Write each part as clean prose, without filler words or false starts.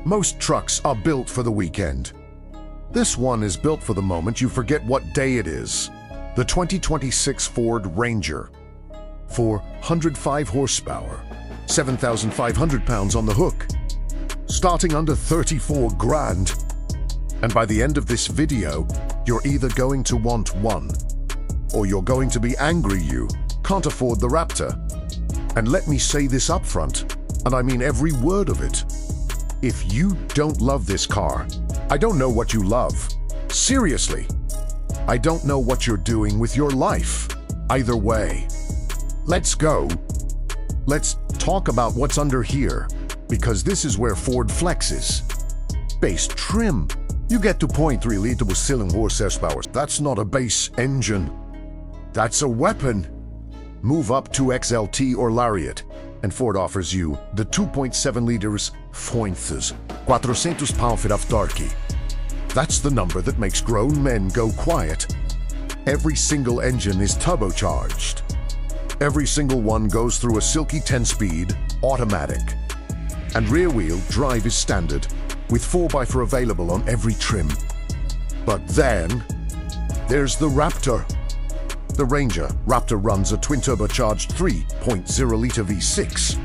Most trucks are built for the weekend. This one is built for the moment you forget what day it is. The 2026 Ford Ranger. 405 horsepower, 7,500 pounds on the hook, starting under 34 grand. And by the end of this video, you're either going to want one, or you're going to be angry you can't afford the Raptor. And let me say this up front, and I mean every word of it. If you don't love this car, I don't know what you love. Seriously. I don't know what you're doing with your life. Either way. Let's go. Let's talk about what's under here, because this is where Ford flexes. Base trim. You get 2.3 liter cylinder horsepower. That's not a base engine. That's a weapon. Move up to XLT or Lariat, and Ford offers you the 2.7 liters Foinces, 400 pound-feet of torque. That's the number that makes grown men go quiet. Every single engine is turbocharged. Every single one goes through a silky 10-speed automatic. And rear-wheel drive is standard, with 4x4 available on every trim. But then, there's the Raptor. The Ranger Raptor runs a twin-turbocharged 3.0-liter V6.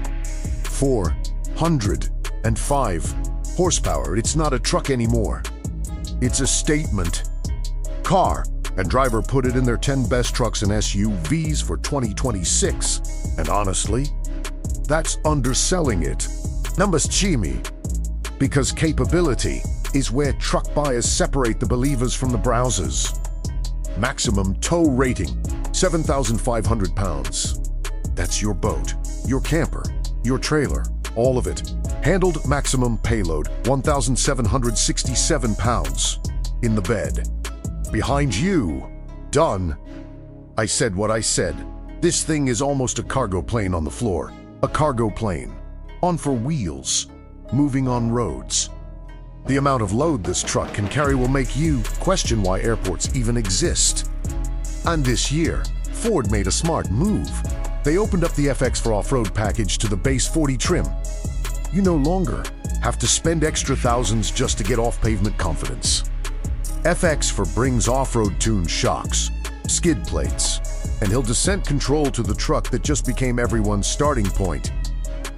405 horsepower. It's not a truck anymore. It's a statement. Car and Driver put it in their 10 best trucks and SUVs for 2026. And honestly, that's underselling it. Numbers chimmy. Because capability is where truck buyers separate the believers from the browsers. Maximum tow rating, 7,500 pounds. That's your boat, your camper, your trailer, all of it. Handled maximum payload, 1,767 pounds. In the bed. Behind you. Done. I said what I said. This thing is almost a cargo plane on the floor. A cargo plane. On for wheels. Moving on roads. The amount of load this truck can carry will make you question why airports even exist. And this year, Ford made a smart move. They opened up the FX for off-road package to the base 40 trim. You no longer have to spend extra thousands just to get off-pavement confidence. FX for brings off-road tuned shocks, skid plates, and hill descent control to the truck that just became everyone's starting point.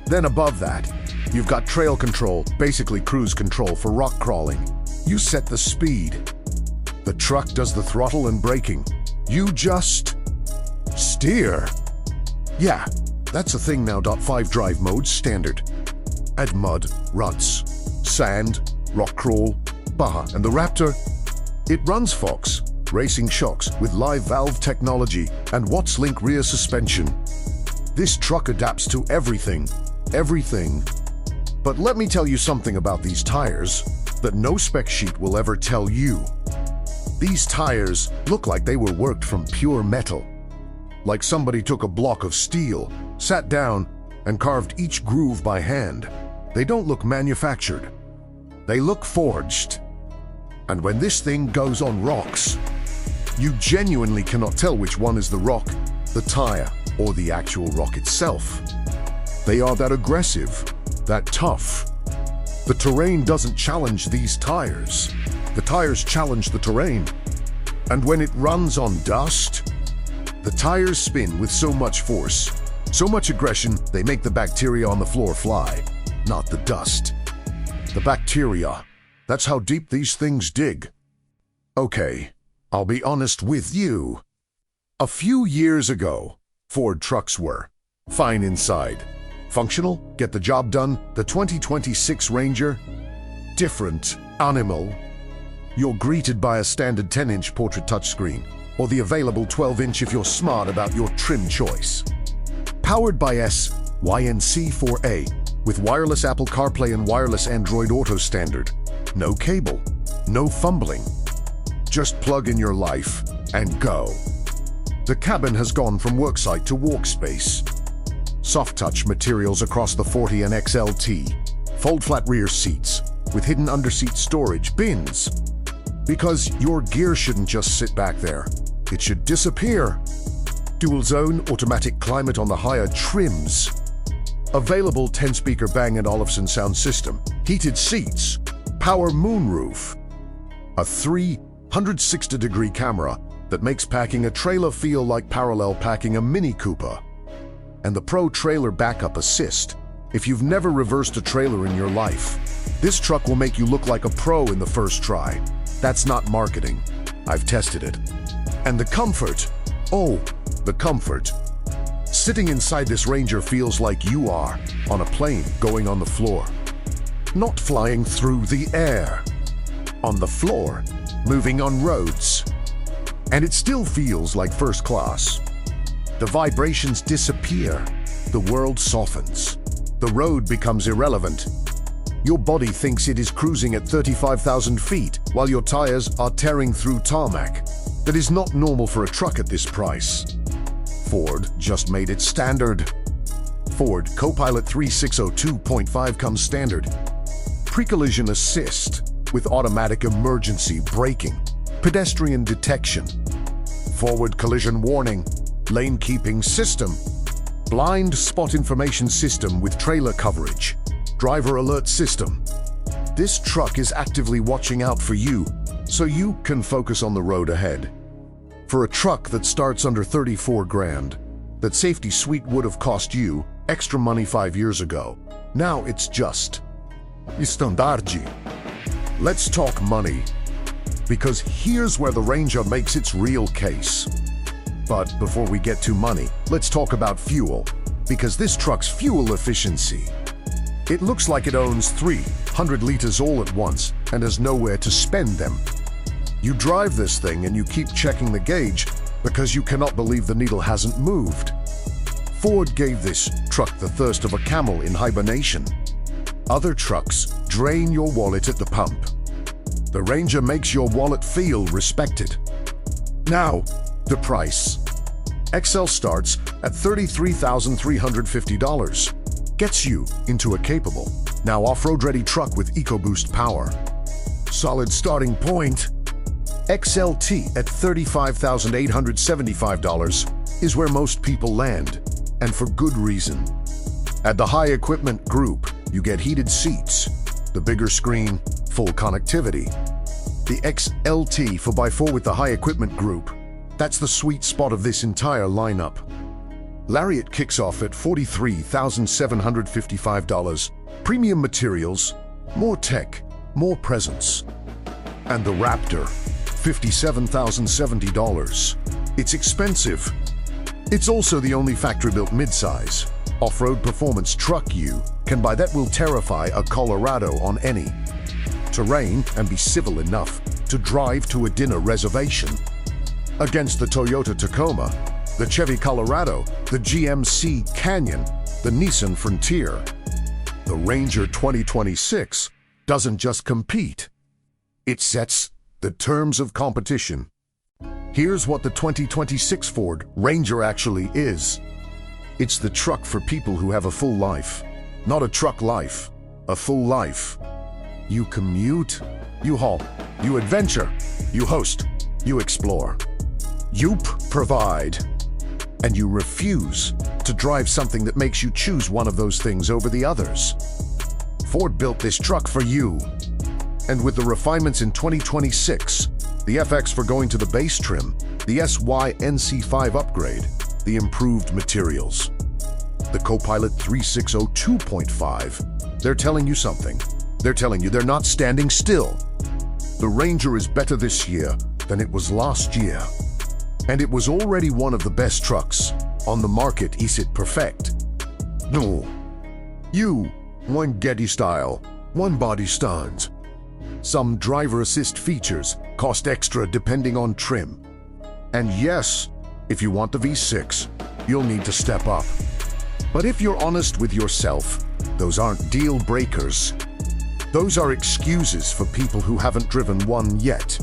Then above that, you've got trail control, basically cruise control for rock crawling. You set the speed. The truck does the throttle and braking. You just steer. Yeah, that's a thing now. 5 drive modes standard. Add mud, ruts, sand, rock crawl, Baja, and the Raptor. It runs Fox, racing shocks with live valve technology and Watts-Link rear suspension. This truck adapts to everything. Everything. But let me tell you something about these tires that no spec sheet will ever tell you. These tires look like they were worked from pure metal. Like somebody took a block of steel, sat down, and carved each groove by hand. They don't look manufactured. They look forged. And when this thing goes on rocks, you genuinely cannot tell which one is the rock, the tire, or the actual rock itself. They are that aggressive, that tough. The terrain doesn't challenge these tires. The tires challenge the terrain. And when it runs on dust, the tires spin with so much force, so much aggression, they make the bacteria on the floor fly, not the dust. The bacteria. That's how deep these things dig. Okay, I'll be honest with you. A few years ago, Ford trucks were fine inside. Functional, get the job done. The 2026 Ranger, different animal. You're greeted by a standard 10-inch portrait touchscreen, or the available 12-inch if you're smart about your trim choice. Powered by SYNC4A, with wireless Apple CarPlay and wireless Android Auto standard. No cable, no fumbling. Just plug in your life and go. The cabin has gone from worksite to walkspace. Soft touch materials across the 40 and XLT. Fold flat rear seats with hidden underseat storage bins. Because your gear shouldn't just sit back there. It should disappear. Dual zone automatic climate on the higher trims. Available 10-speaker Bang & Olufsen sound system, heated seats, power moonroof, a 360-degree camera that makes packing a trailer feel like parallel packing a Mini Cooper, and the Pro Trailer Backup Assist. If you've never reversed a trailer in your life, this truck will make you look like a pro in the first try. That's not marketing. I've tested it. And the comfort. Oh, the comfort. Sitting inside this Ranger feels like you are on a plane going on the floor. Not flying through the air. On the floor, moving on roads. And it still feels like first class. The vibrations disappear. The world softens. The road becomes irrelevant. Your body thinks it is cruising at 35,000 feet while your tires are tearing through tarmac. That is not normal for a truck at this price. Ford just made it standard. Ford Copilot 3602.5 comes standard. Pre-collision assist with automatic emergency braking, pedestrian detection, forward collision warning, lane keeping system, blind spot information system with trailer coverage, driver alert system. This truck is actively watching out for you so you can focus on the road ahead. For a truck that starts under 34 grand, that safety suite would have cost you extra money 5 years ago. Now it's just standardzi. Let's talk money, because here's where the Ranger makes its real case. But before we get to money, let's talk about fuel, because this truck's fuel efficiency. It looks like it owns 300 liters all at once and has nowhere to spend them. You drive this thing and you keep checking the gauge because you cannot believe the needle hasn't moved. Ford gave this truck the thirst of a camel in hibernation. Other trucks drain your wallet at the pump. The Ranger makes your wallet feel respected. Now, the price. XL starts at $33,350. Gets you into a capable, now off-road ready truck with EcoBoost power. Solid starting point. XLT at $35,875 is where most people land, and for good reason. At the high equipment group, you get heated seats, the bigger screen, full connectivity. The XLT 4x4 with the high equipment group, that's the sweet spot of this entire lineup. Lariat kicks off at $43,755. Premium materials, more tech, more presence. And the Raptor, $57,070. It's expensive. It's also the only factory-built midsize off-road performance truck you can buy that will terrify a Colorado on any terrain and be civil enough to drive to a dinner reservation. Against the Toyota Tacoma, the Chevy Colorado, the GMC Canyon, the Nissan Frontier. The Ranger 2026 doesn't just compete. It sets the terms of competition. Here's what the 2026 Ford Ranger actually is. It's the truck for people who have a full life. Not a truck life, a full life. You commute, you haul, you adventure, you host, you explore. You provide. And you refuse to drive something that makes you choose one of those things over the others. Ford built this truck for you. And with the refinements in 2026, the FX for going to the base trim, the SY-NC5 upgrade, the improved materials, the Copilot 3602.5, they're telling you something. They're telling you they're not standing still. The Ranger is better this year than it was last year. And it was already one of the best trucks on the market. Is it perfect? No. You, one Getty style, one body stand. Some driver assist features cost extra depending on trim. And yes, if you want the V6, you'll need to step up. But if you're honest with yourself, those aren't deal breakers. Those are excuses for people who haven't driven one yet.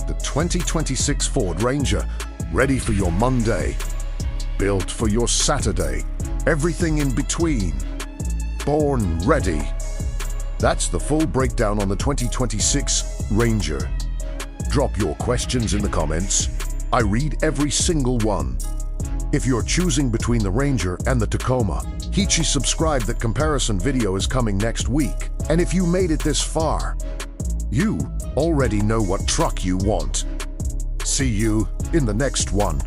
The 2026 Ford Ranger, ready for your Monday, built for your Saturday, everything in between. Born ready. That's the full breakdown on the 2026 Ranger. Drop your questions in the comments. I read every single one. If you're choosing between the Ranger and the Tacoma, Hichi subscribe, the comparison video is coming next week. And if you made it this far, you already know what truck you want. See you in the next one.